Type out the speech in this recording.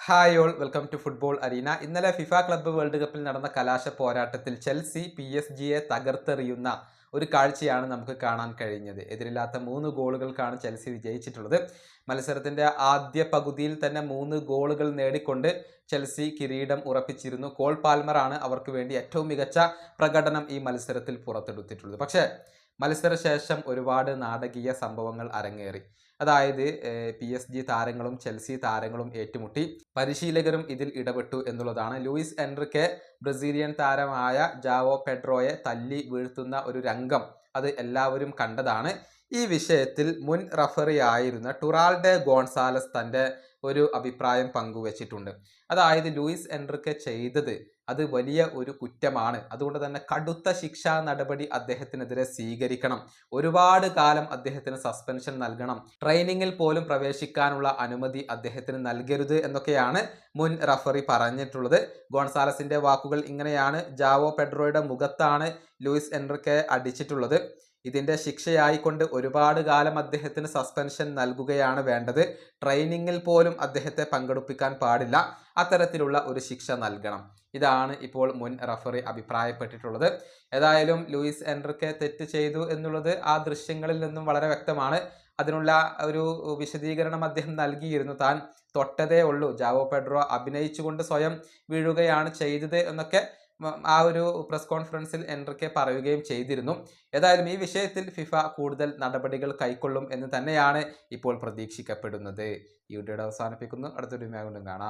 Hi all, welcome to football arena. ഇന്നലെ FIFA club world കപ്പിൽ നടന്ന കലാശ പോരാട്ടത്തിൽ ചെൽസി PSG തകർത്തെറിയുന്ന ഒരു കാഴ്ചയാണ് നമുക്ക് കാണാൻ കഴിഞ്ഞത്. എതിരില്ലാത്ത 3 ഗോളുകൾക്കാണ് ചെൽസി വിജയിച്ചിട്ടുള്ളത്. മത്സരത്തിന്റെ ആദ്യ പകുതിയിൽ തന്നെ 3 ഗോളുകൾ നേടിക്കൊണ്ട് ചെൽസി കിരീടം ഉറപ്പിച്ചിരുന്നു. കോൾ പാൽമറാണ് അവർക്ക് വേണ്ടി ഏറ്റവും മികച്ച പ്രകടനം ഈ മത്സരത്തിൽ പുറത്തെടുത്തിട്ടുള്ളത്. പക്ഷേ മത്സരശേഷം ഒരുപാട് നാടകീയ സംഭവങ്ങൾ അരങ്ങേറി. അതായത് PSG താരങ്ങളും ചെൽസി താരങ്ങളും ഏറ്റുമുട്ടി. പരിശീലകരും ഇതിൽ ഇടപെട്ടു എന്നുള്ളതാണ്. ലൂയിസ് എൻറിക്കെ ബ്രസീലിയൻ താരമായ ജാവോ പെഡ്രോയെ തല്ലി വീഴ്ത്തുന്ന ഒരു രംഗം അത് എല്ലാവരും കണ്ടതാണ്. ഈ വിഷയത്തിൽ മുൻ റഫറി ആയിരുന്ന ടുറാൾഡെ ഗോൺസാലസ് തൻ്റെ ഒരു അഭിപ്രായം പങ്കുവച്ചിട്ടുണ്ട്. അതായത് ലൂയിസ് എൻറിക്കെ ചെയ്തത് അത് വലിയ ഒരു കുറ്റമാണ്. അതുകൊണ്ട് തന്നെ കടുത്ത ശിക്ഷാ നടപടി അദ്ദേഹത്തിനെതിരെ സ്വീകരിക്കണം. ഒരുപാട് കാലം അദ്ദേഹത്തിന് സസ്പെൻഷൻ നൽകണം. ട്രെയിനിങ്ങിൽ പോലും പ്രവേശിക്കാനുള്ള അനുമതി അദ്ദേഹത്തിന് നൽകരുത് എന്നൊക്കെയാണ് മുൻ റഫറി പറഞ്ഞിട്ടുള്ളത്. ഗോൺസാലസിന്റെ വാക്കുകൾ ഇങ്ങനെയാണ്: ജാവോ പെഡ്രോയുടെ മുഖത്താണ് ലൂയിസ് എൻറിക്കെ അടിച്ചിട്ടുള്ളത്. ഇതിന്റെ ശിക്ഷയായിക്കൊണ്ട് ഒരുപാട് കാലം അദ്ദേഹത്തിന് സസ്പെൻഷൻ നൽകുകയാണ് വേണ്ടത്. ട്രെയിനിങ്ങിൽ പോലും അദ്ദേഹത്തെ പങ്കെടുപ്പിക്കാൻ പാടില്ല. അത്തരത്തിലുള്ള ഒരു ശിക്ഷ നൽകണം. ഇതാണ് ഇപ്പോൾ മുൻ റഫറി അഭിപ്രായപ്പെട്ടിട്ടുള്ളത്. ഏതായാലും ലൂയിസ് എൻറിക്കെ തെറ്റ് ചെയ്തു എന്നുള്ളത് ആ ദൃശ്യങ്ങളിൽ നിന്നും വളരെ വ്യക്തമാണ്. അതിനുള്ള ഒരു വിശദീകരണം അദ്ദേഹം നൽകിയിരുന്നു. താൻ തൊട്ടതേ ഉള്ളൂ, ജാവോ പെഡ്രോ അഭിനയിച്ചുകൊണ്ട് സ്വയം വീഴുകയാണ് ചെയ്തത് എന്നൊക്കെ ആ ഒരു പ്രസ് കോൺഫറൻസിൽ എൻറിക്കെ പറയുകയും ചെയ്തിരുന്നു. ഏതായാലും ഈ വിഷയത്തിൽ ഫിഫ കൂടുതൽ നടപടികൾ കൈക്കൊള്ളും എന്ന് തന്നെയാണ് ഇപ്പോൾ പ്രതീക്ഷിക്കപ്പെടുന്നത്. ഈ വീഡിയോയുടെ അവസാനിപ്പിക്കുന്നു. അടുത്തൊരു വീഡിയോയിൽ കാണാം.